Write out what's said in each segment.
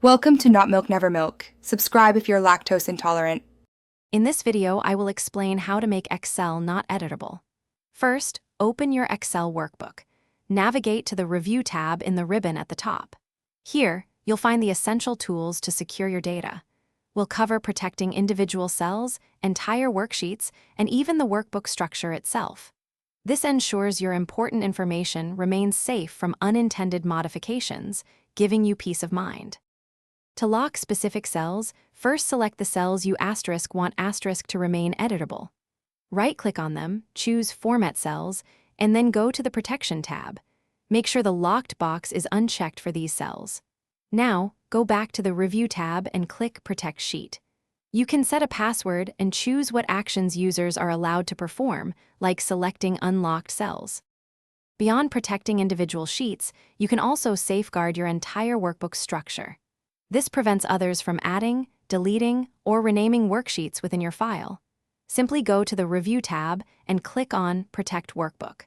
Welcome to Not Milk Never Milk. Subscribe if you're lactose intolerant. In this video, I will explain how to make Excel not editable. First, open your Excel workbook. Navigate to the Review tab in the ribbon at the top. Here, you'll find the essential tools to secure your data. We'll cover protecting individual cells, entire worksheets, and even the workbook structure itself. This ensures your important information remains safe from unintended modifications, giving you peace of mind. To lock specific cells, first select the cells you want to remain editable. Right-click on them, choose Format Cells, and then go to the Protection tab. Make sure the locked box is unchecked for these cells. Now, go back to the Review tab and click Protect Sheet. You can set a password and choose what actions users are allowed to perform, like selecting unlocked cells. Beyond protecting individual sheets, you can also safeguard your entire workbook structure. This prevents others from adding, deleting, or renaming worksheets within your file. Simply go to the Review tab and click on Protect Workbook.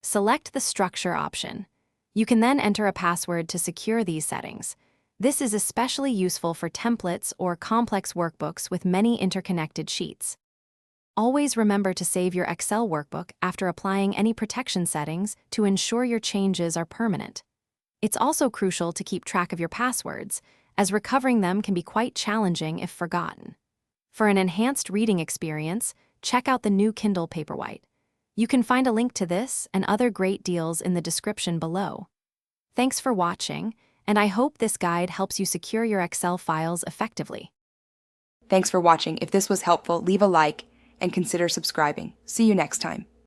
Select the Structure option. You can then enter a password to secure these settings. This is especially useful for templates or complex workbooks with many interconnected sheets. Always remember to save your Excel workbook after applying any protection settings to ensure your changes are permanent. It's also crucial to keep track of your passwords, as recovering them can be quite challenging if forgotten. For an enhanced reading experience, check out the new Kindle Paperwhite. You can find a link to this and other great deals in the description below. Thanks for watching, and I hope this guide helps you secure your Excel files effectively. Thanks for watching. If this was helpful, leave a like and consider subscribing. See you next time.